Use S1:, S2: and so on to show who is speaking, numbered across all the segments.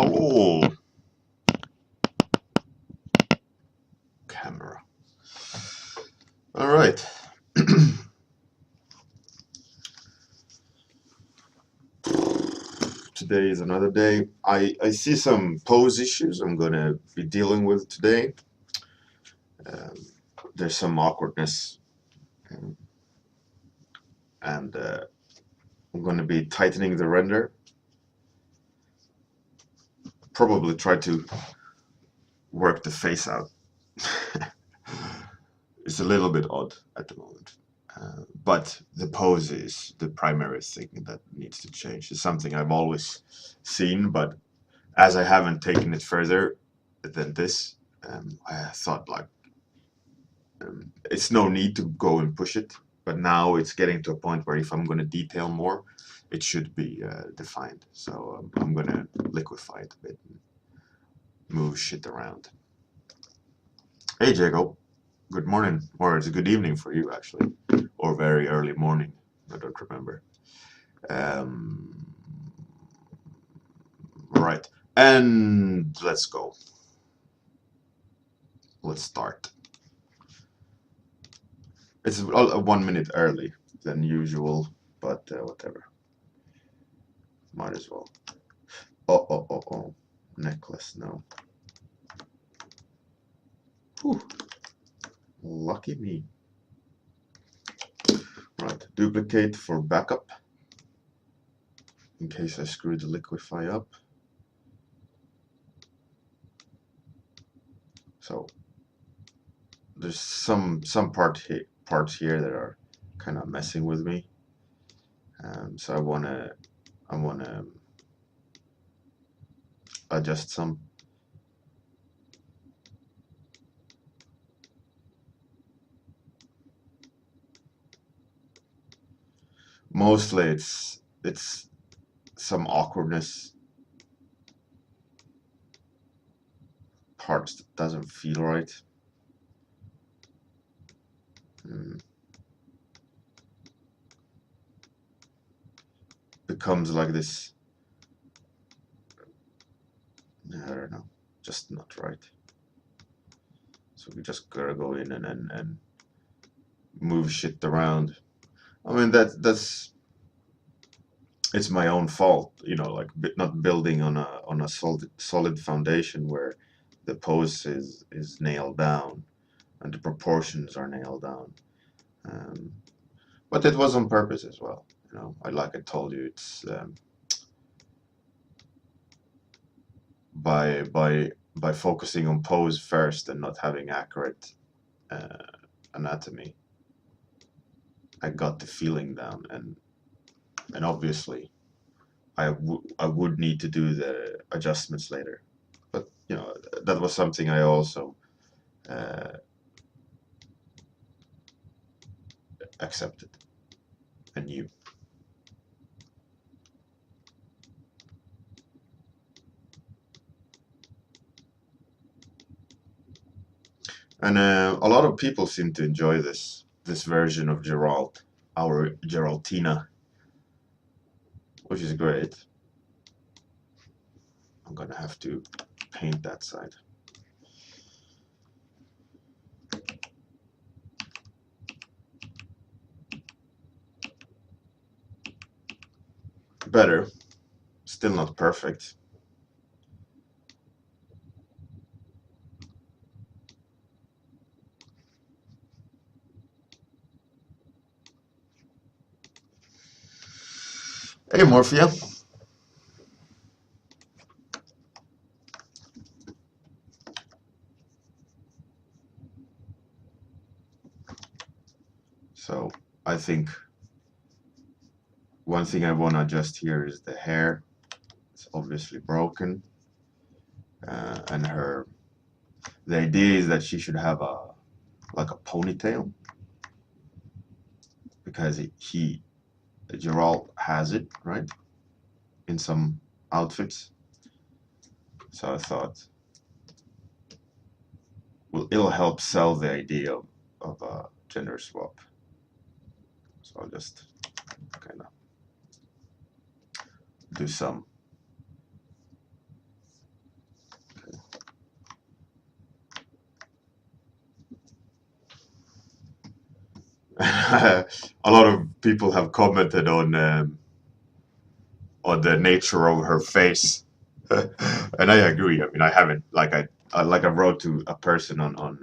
S1: Hello, camera. All right. Today is another day. I see some pose issues I'm going to be dealing with today. There's some awkwardness, and I'm going to be tightening the render. Probably try to work the face out. It's a little bit odd at the moment. But the pose is the primary thing that needs to change. It's something I've always seen, but as I haven't taken it further than this, I thought like it's no need to go and push it. But now it's getting to a point where if I'm going to detail more, it should be defined. So I'm going to liquefy it a bit and move shit around. Hey, Jacob. Good morning, or it's a good evening for you actually, or very early morning. I don't remember. Right, and let's go. Let's start. It's 1 minute early than usual, but whatever. Might as well. Oh. Necklace, no. Whew. Lucky me. Right, duplicate for backup. In case I screw the liquefy up. So there's some parts here that are kind of messing with me. So I wanna adjust some. Mostly it's some awkwardness, parts that doesn't feel right. Becomes like this, I don't know, just not right. So we just gotta go in and move shit around. I mean that's it's my own fault, you know, like not building on a solid foundation where the pose is nailed down and the proportions are nailed down. But it was on purpose as well, you know. Like I told you, it's by focusing on pose first and not having accurate anatomy, I got the feeling down, and obviously I would need to do the adjustments later, but you know that was something I also accepted and knew. And a lot of people seem to enjoy this version of Gerald, our Geraldina, which is great. I'm gonna have to paint that side. Better, still not perfect. Hey, Morphia. So I think one thing I want to adjust here is the hair. It's obviously broken, and the idea is that she should have like a ponytail, because Gerald has it, right, in some outfits. So I thought, well, it'll help sell the idea of a gender swap. So I'll just kind of do some A lot of people have commented on the nature of her face, and I agree. I mean, I haven't like I wrote to a person on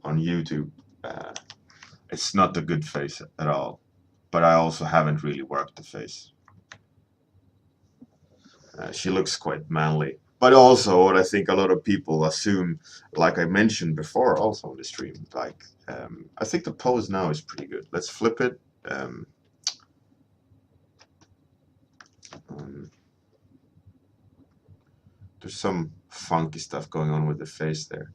S1: YouTube. Uh, it's not a good face at all, but I also haven't really worked the face. She looks quite manly. But also, what I think a lot of people assume, like I mentioned before, also on the stream, like I think the pose now is pretty good. Let's flip it. There's some funky stuff going on with the face there.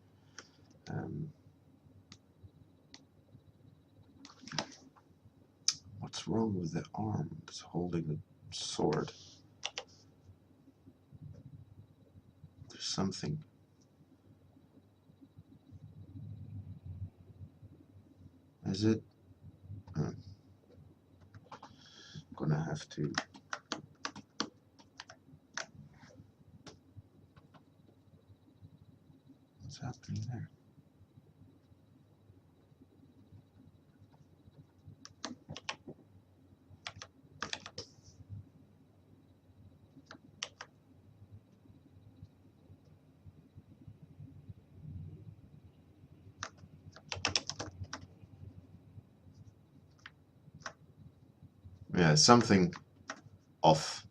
S1: What's wrong with the arm? It's holding the sword. There's something. Is it? I'm gonna have to. What's happening there? Yeah, something off.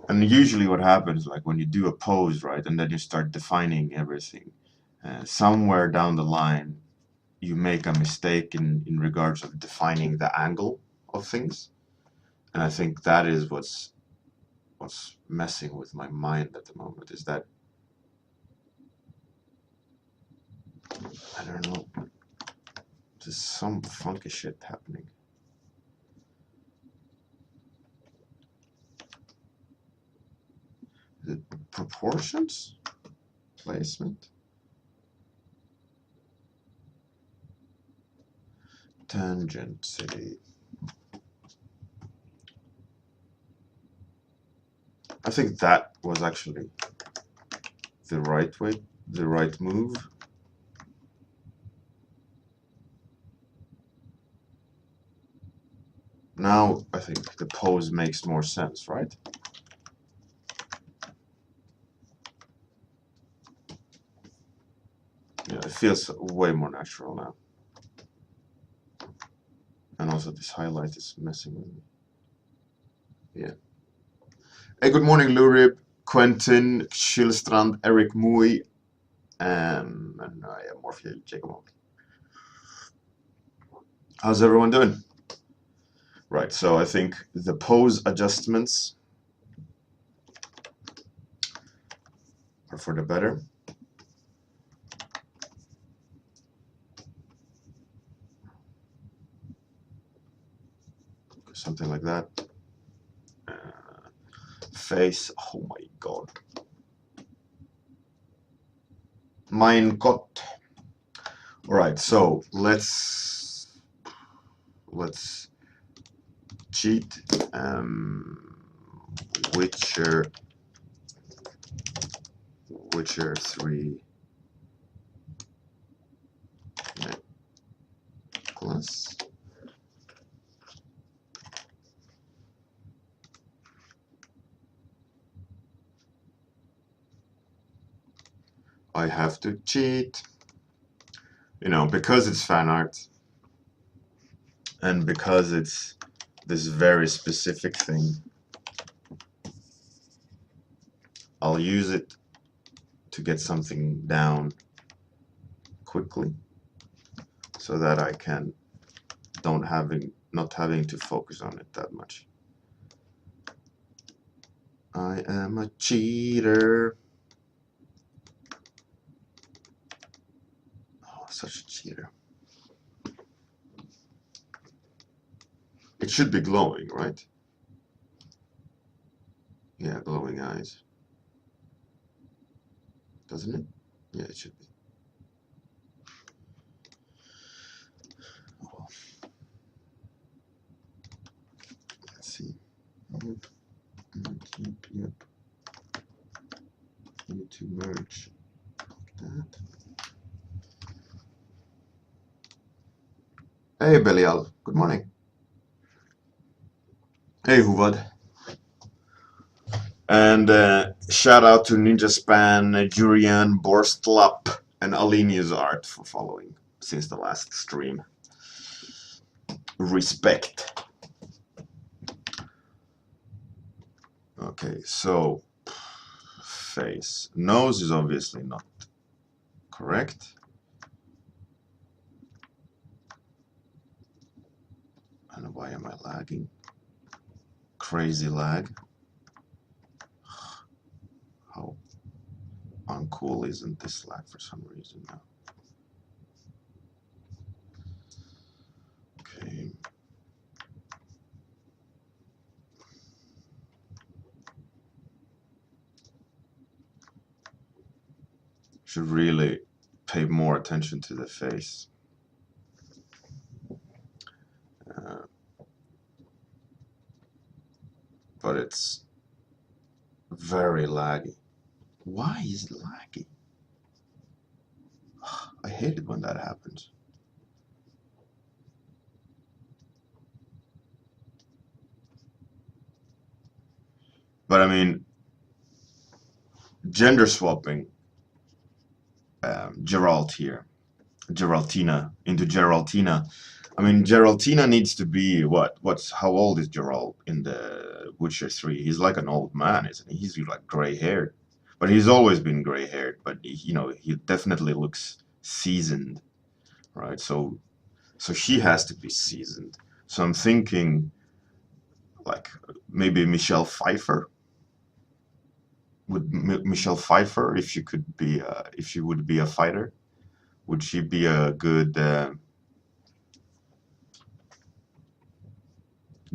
S1: And usually what happens, like when you do a pose, right, and then you start defining everything, somewhere down the line, you make a mistake in regards of defining the angle of things. And I think that is what's messing with my mind at the moment, is that, I don't know, there's some funky shit happening. The proportions? Placement? Tangent city. I think that was actually the right way, the right move. Now I think the pose makes more sense, right? Yeah, it feels way more natural now. And also this highlight is messing with me. Yeah. Hey, good morning, Lurib, Quentin, Schilstrand, Eric Mui, and Morpheus, Jacob. How's everyone doing? Right, so I think the pose adjustments are for the better. Something like that. Face, oh my god. Mein Gott. Alright, so let's cheat. Witcher 3 necklace. I have to cheat, you know, because it's fan art and because it's this very specific thing. I'll use it to get something down quickly so that I can not having to focus on it that much. I am a cheater. Oh, such a cheater. It should be glowing, right? Yeah, glowing eyes. Doesn't it? Yeah, it should be. Oh, well. Let's see. Yep. Need to merge like that. Hey Belial, good morning. Hey Huvad. And shout out to Ninja Span, Jurian, Borstlap, and Alinia's art for following since the last stream. Respect. Okay, so face. Nose is obviously not correct. I don't know, why am I lagging? Crazy lag. How uncool isn't this lag for some reason now? Okay. Should really pay more attention to the face. But it's very laggy. Why is it laggy? I hate it when that happens. But I mean, gender swapping Geralt here, Geraltina into Geraltina. I mean, Geraltina needs to be what? How old is Geralt in the Witcher 3? He's like an old man, isn't he? He's like gray haired, but he's always been gray haired. But you know, he definitely looks seasoned, right? So she has to be seasoned. So I'm thinking like maybe Michelle Pfeiffer. Would Michelle Pfeiffer, if she could be, if she would be a fighter, would she be a good,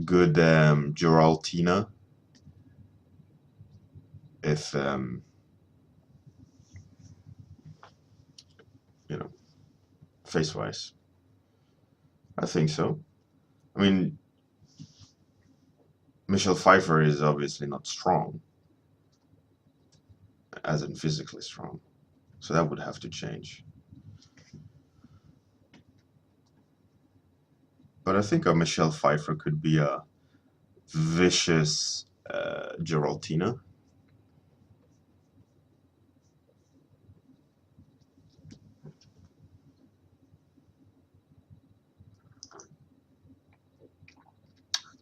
S1: good Geraltina? If you know, face-wise, I think so. I mean, Michelle Pfeiffer is obviously not strong, as in physically strong, so that would have to change. But I think a Michelle Pfeiffer could be a vicious Geraltina.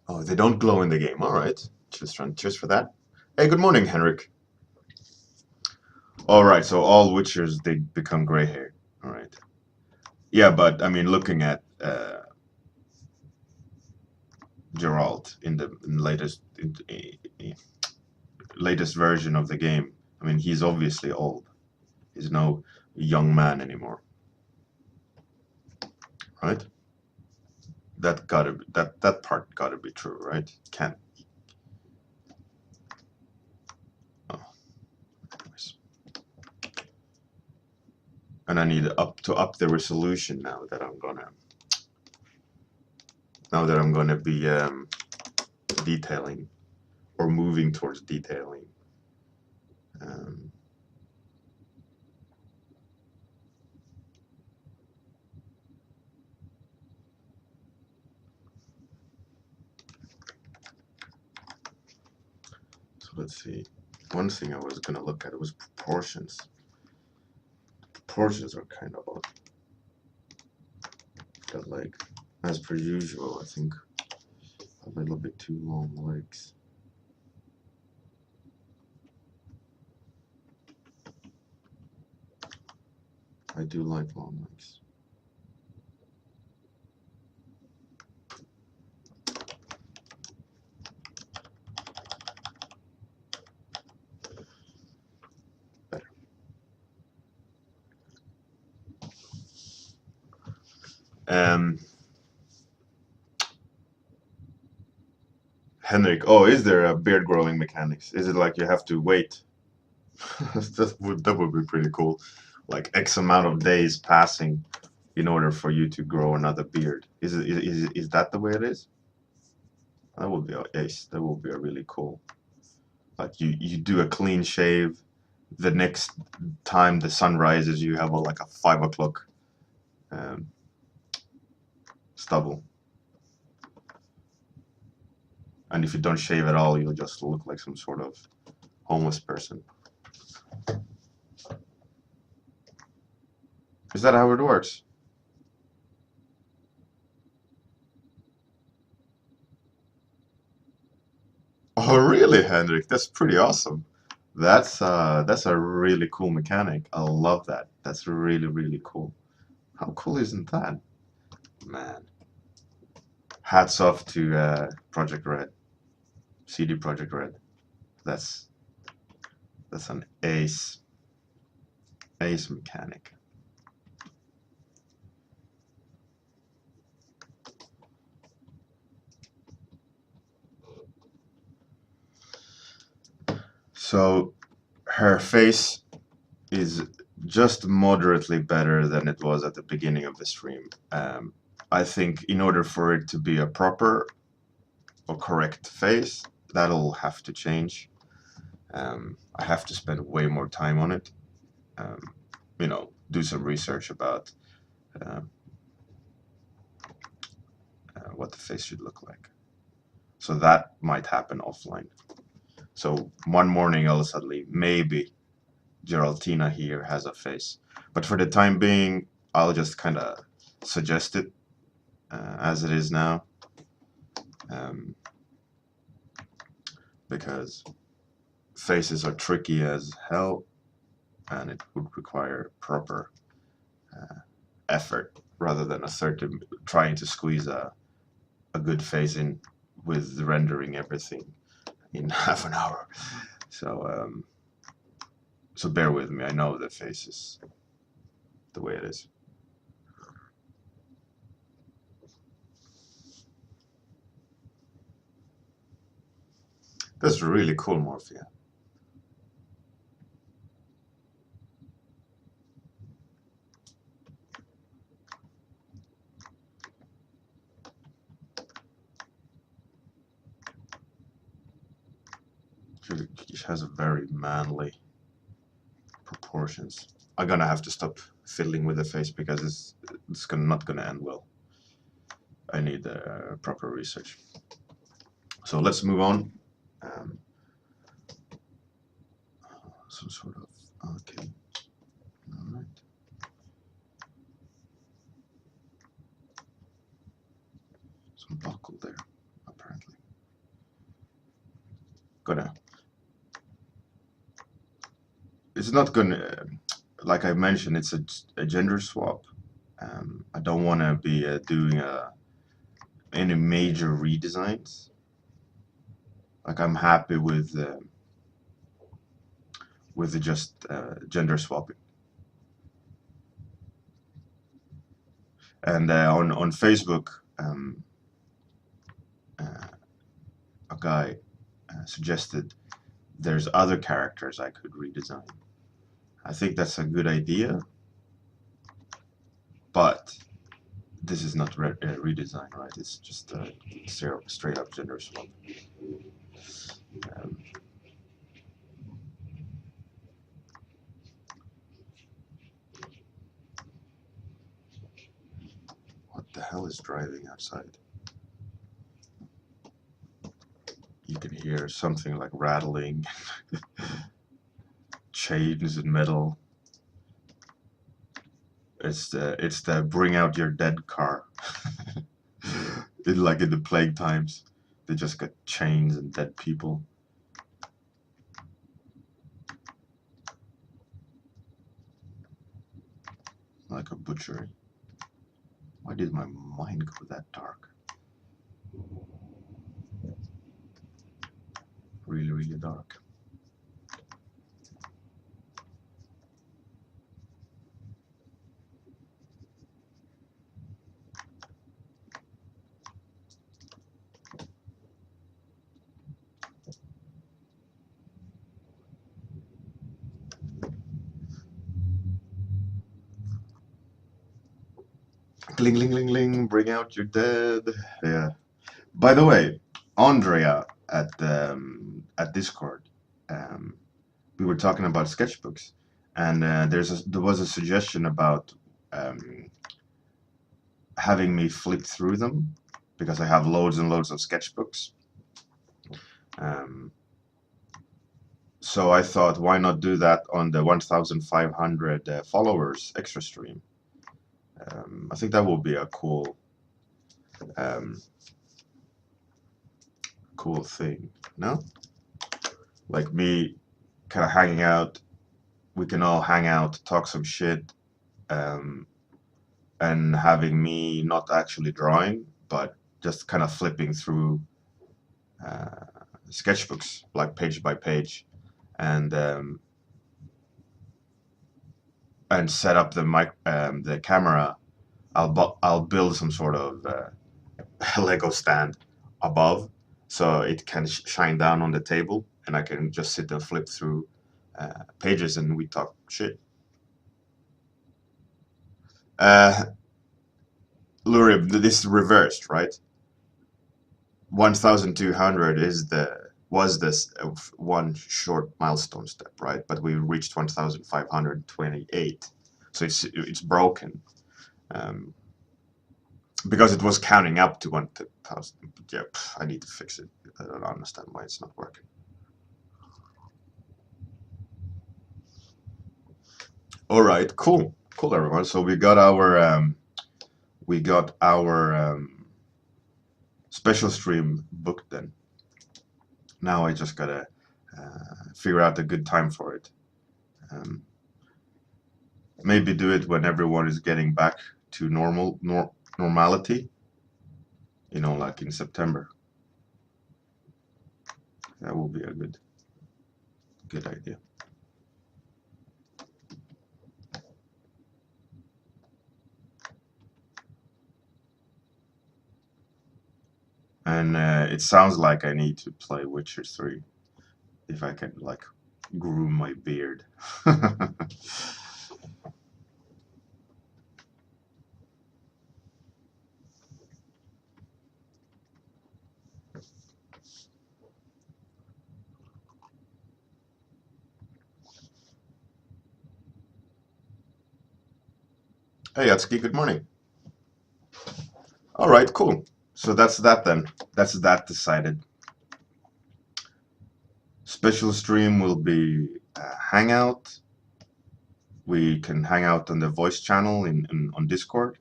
S1: Oh, they don't glow in the game. All right. Cheers for that. Hey, good morning, Henrik. All right, so all Witchers, they become gray hair. All right. Yeah, but I mean, looking at Geralt in the latest version of the game, I mean, he's obviously old. He's no young man anymore, right? That part gotta be true, right? Can't. Oh, anyways. And I need to up the resolution now that I'm gonna be detailing or moving towards detailing. Um, so let's see. One thing I was gonna look at was proportions. Proportions are kind of odd. Got like, as per usual, I think a little bit too long legs. I do like long legs. Better. Henrik, oh, is there a beard growing mechanics? Is it like you have to wait? That would be pretty cool. Like X amount of days passing in order for you to grow another beard. Is that the way it is? That would be ace. That would be a really cool. Like you do a clean shave. The next time the sun rises, you have like a 5 o'clock um, stubble. And if you don't shave at all, you'll just look like some sort of homeless person. Is that how it works? Oh, really, Hendrik? That's pretty awesome. That's a really cool mechanic. I love that. That's really, really cool. How cool isn't that? Man. Hats off to Project Red. CD Project Red. That's an ace mechanic. So her face is just moderately better than it was at the beginning of the stream. I think in order for it to be a proper or correct face, that'll have to change. I have to spend way more time on it. You know, do some research about what the face should look like. So that might happen offline. So one morning, all of a sudden, maybe Geraldina here has a face. But for the time being, I'll just kind of suggest it as it is now. Because faces are tricky as hell, and it would require proper effort rather than trying to squeeze a good face in with rendering everything in half an hour. So so bear with me. I know the face is the way it is. That's really cool, Morphia. She has a very manly proportions. I'm gonna have to stop fiddling with the face because it's not gonna end well. I need proper research. So let's move on. Some sort of okay. All right. Some buckle there, apparently. It's not gonna. Like I mentioned, it's a gender swap. I don't want to be doing any major redesigns. Like I'm happy with just gender swapping. And on Facebook, a guy suggested there's other characters I could redesign. I think that's a good idea, but this is not redesign, right? It's just a straight up gender swap. What the hell is driving outside? You can hear something like rattling, chains and metal. It's the bring out your dead car. Like in the plague times, they just got chains and dead people. Like a butchery. Why did my mind go that dark? Really, really dark. Gling, gling, gling, gling, bring out your dead. Yeah. By the way, Andrea at Discord, we were talking about sketchbooks, and there was a suggestion about having me flip through them because I have loads and loads of sketchbooks. So I thought, why not do that on the 1,500 followers extra stream? I think that will be a cool thing, no? Like me kind of hanging out, we can all hang out, talk some shit, and having me not actually drawing, but just kind of flipping through sketchbooks, like page by page, and set up the camera. I'll build some sort of Lego stand above, so it can shine down on the table, and I can just sit and flip through pages, and we talk shit. Lurib, this is reversed, right? 1,200 was this one short milestone step, right? But we reached 1,528, so it's broken. Because it was counting up to 1,000. Yeah, I need to fix it. I don't understand why it's not working. All right, cool, everyone. So we got our special stream booked then. Now I just gotta figure out a good time for it. Maybe do it when everyone is getting back to normality. You know, like in September. That will be a good idea. And it sounds like I need to play Witcher 3 if I can, like, groom my beard. Hey, Atsuki, good morning. All right, cool. So that's that then. That's that decided. Special stream will be Hangout. We can hang out on the voice channel on Discord,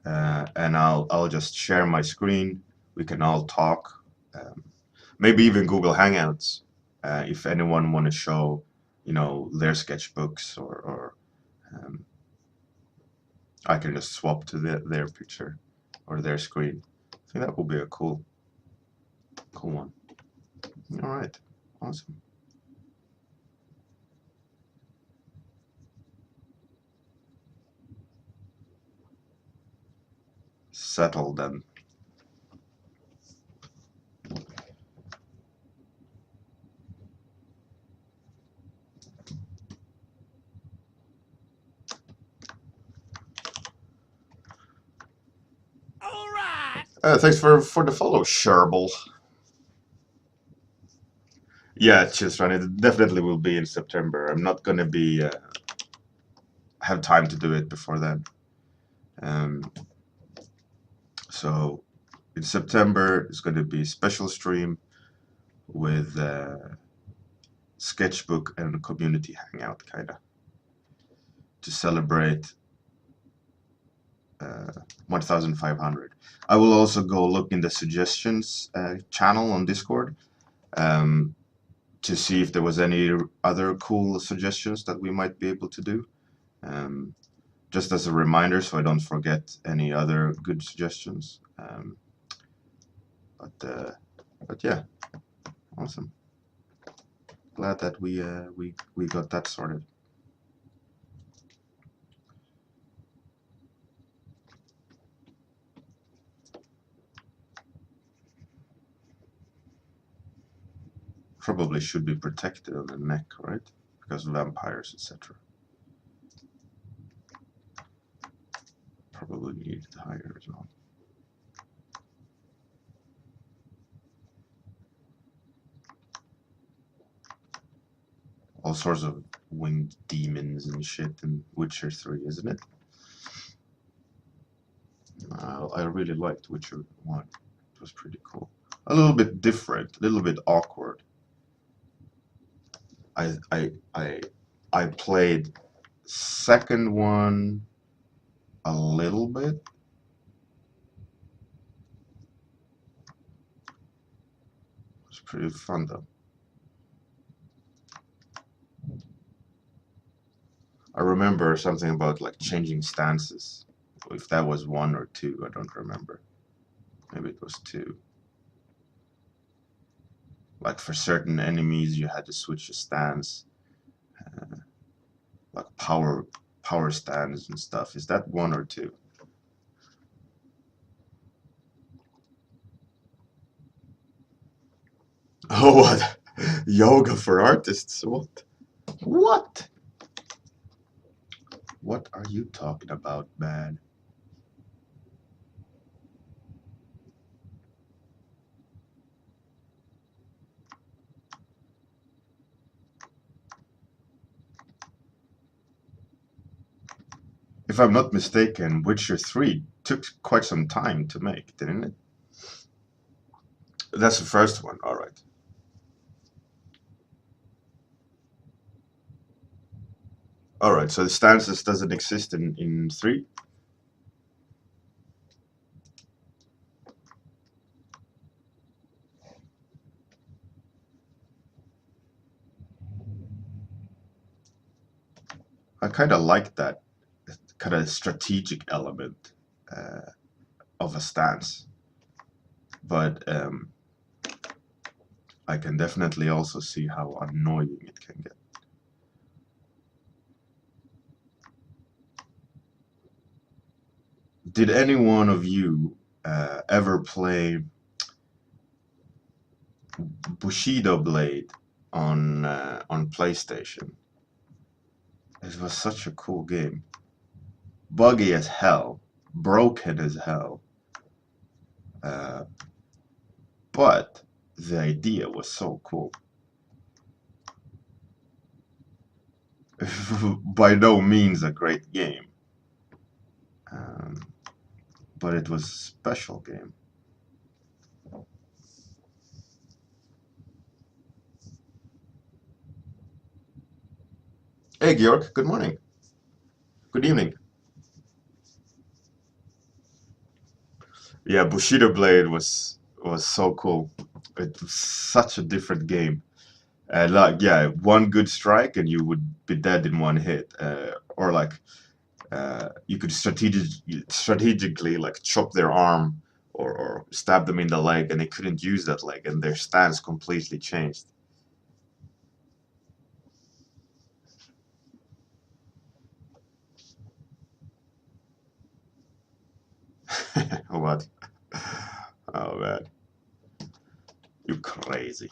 S1: and I'll just share my screen. We can all talk. Maybe even Google Hangouts if anyone want to show, you know, their sketchbooks, or I can just swap to their picture or their screen. I think that will be a cool one. All right, awesome. Settled then.
S2: All right.
S1: Thanks for the follow, Sherble. Yeah, just run. It definitely will be in September. I'm not gonna be have time to do it before then. So in September it's going to be special stream with sketchbook and community hangout, kind of, to celebrate 1,500. I will also go look in the suggestions channel on Discord to see if there was any other cool suggestions that we might be able to do. Just as a reminder, so I don't forget any other good suggestions. But yeah, awesome. Glad that we got that sorted. Probably should be protected on the neck, right? Because of vampires, etc. Probably needed higher as well. All sorts of winged demons and shit in Witcher 3, isn't it? I really liked Witcher 1. It was pretty cool. A little bit different, a little bit awkward. I I I I played second one a little bit. It was pretty fun though. I remember something about like changing stances. If that was one or two, I don't remember. Maybe it was two. Like for certain enemies, you had to switch your stance, like power stands and stuff. Is that one or two? Oh, what? Yoga for artists? What? What? What are you talking about, man? If I'm not mistaken, Witcher 3 took quite some time to make, didn't it? That's the first one, alright. Alright, so the stances doesn't exist in 3? I kind of like that kind of strategic element uh, of a stance, but I can definitely also see how annoying it can get. Did any one of you ever play Bushido Blade on PlayStation? It was such a cool game. Buggy as hell, broken as hell, uh, but the idea was so cool. By no means a great game, um, but it was a special game. Hey Georg, good morning. Good evening. Yeah, Bushido Blade was so cool. It was such a different game. Like yeah, one good strike and you would be dead in one hit, or like you could strategically like chop their arm or stab them in the leg, and they couldn't use that leg, and their stance completely changed. What? Oh man, you crazy.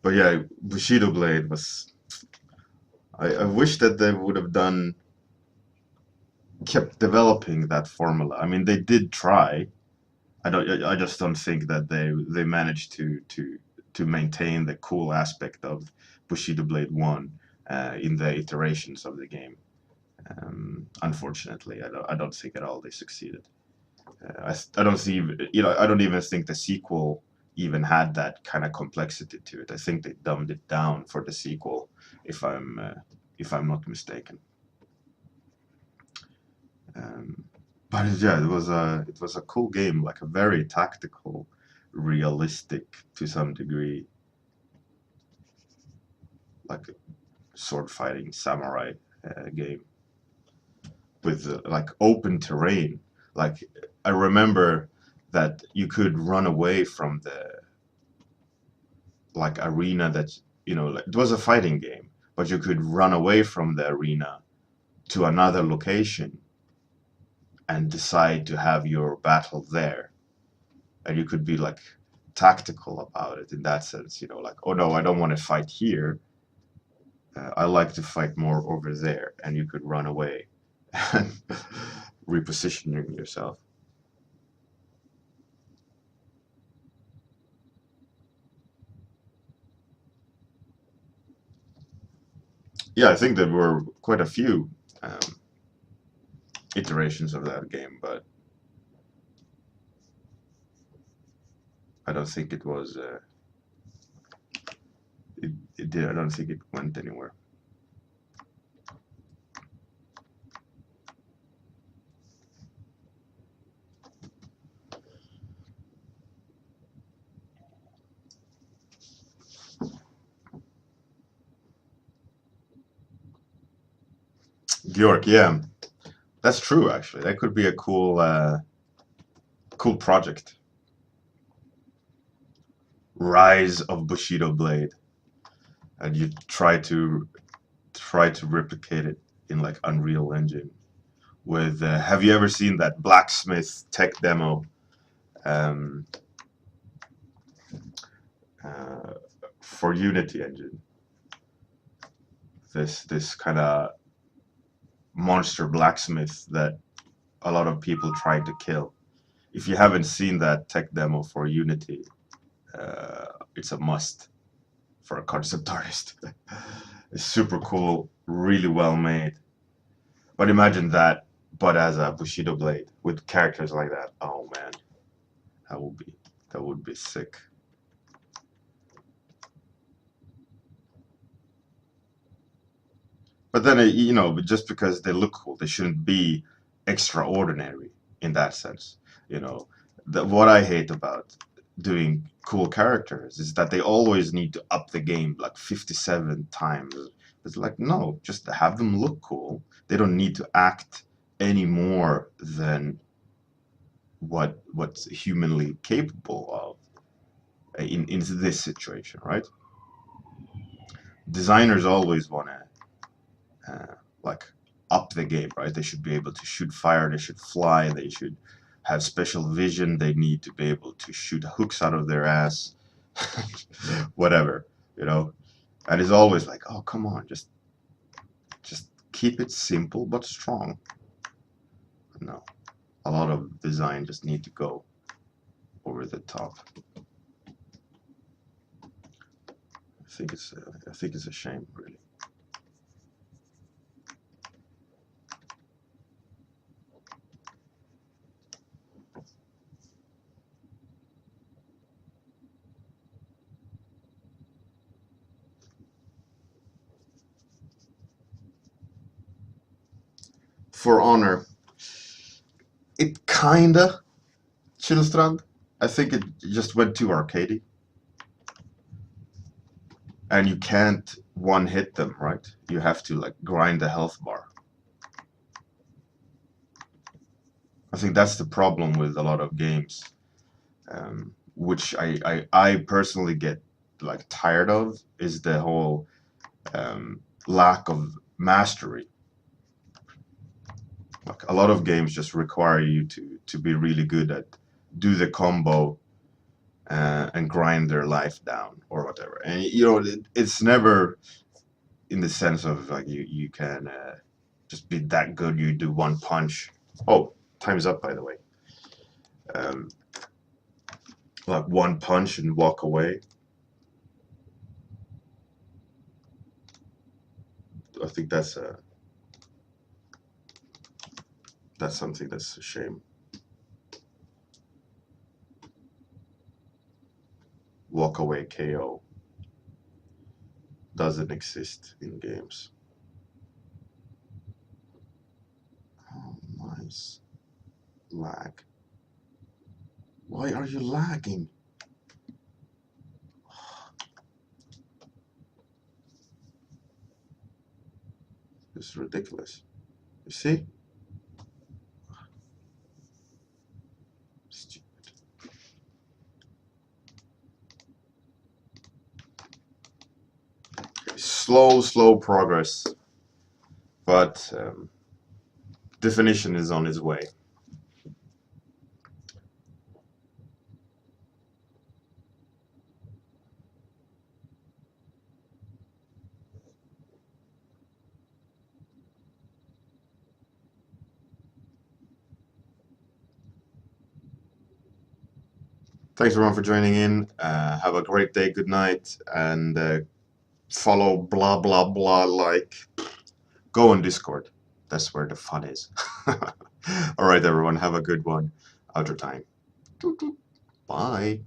S1: But yeah, Bushido Blade was. I wish that they would have kept developing that formula. I mean, they did try. I just don't think that they managed to maintain the cool aspect of Bushido Blade 1 in the iterations of the game. Unfortunately, I don't think at all they succeeded. I don't see, I don't even think the sequel even had that kind of complexity to it. I think they dumbed it down for the sequel, if I'm not mistaken. Um, but yeah, it was a cool game, like a very tactical, realistic to some degree, like a sword fighting samurai game with like open terrain. Like I remember that you could run away from the like arena that like, it was a fighting game, but you could run away from the arena to another location and decide to have your battle there, and you could be like tactical about it in that sense, like, oh no, I don't want to fight here, I like to fight more over there, and you could run away and repositioning yourself. Yeah, I think there were quite a few iterations of that game, but I don't think it was. It did. I don't think it went anywhere. Bjork, yeah, that's true. Actually, that could be a cool project. Rise of Bushido Blade, and you try to replicate it in like Unreal Engine. With have you ever seen that blacksmith tech demo um, uh, for Unity Engine? This kind of monster blacksmith that a lot of people tried to kill. If you haven't seen that tech demo for Unity, it's a must for a concept artist. It's super cool, really well made. But imagine that, but as a Bushido blade with characters like that. Oh man, that would be that would be sick. But then you know, just because they look cool, they shouldn't be extraordinary in that sense. You know, what I hate about doing cool characters is that they always need to up the game like 57 times. It's like no, just have them look cool. They don't need to act any more than what's humanly capable of in this situation, right? Designers always want to like up the game, right? They should be able to shoot fire, they should fly, they should have special vision, they need to be able to shoot hooks out of their ass, whatever, you know. And it's always like, oh come on, just keep it simple but strong. No, a lot of design just need to go over the top. I think it's a shame, really. For Honor, it kinda Chillstrand. I think it just went too arcadey, and you can't one hit them, right? You have to like grind the health bar. I think that's the problem with a lot of games, which I personally get like tired of, is the whole lack of mastery. Like a lot of games just require you to be really good at do the combo and grind their life down or whatever. And you know, it's never in the sense of like you can just be that good. You do one punch. Oh, time's up, by the way. Um, like one punch and walk away. I think that's something that's a shame. Walk away KO doesn't exist in games. Oh, nice. Lag. Why are you lagging? This is ridiculous. You see? Stupid. Slow progress, but definition is on its way. Thanks everyone for joining in. Have a great day, good night, and follow blah blah blah like. go on Discord. That's where the fun is. All right, everyone, have a good one. Outro time. Bye.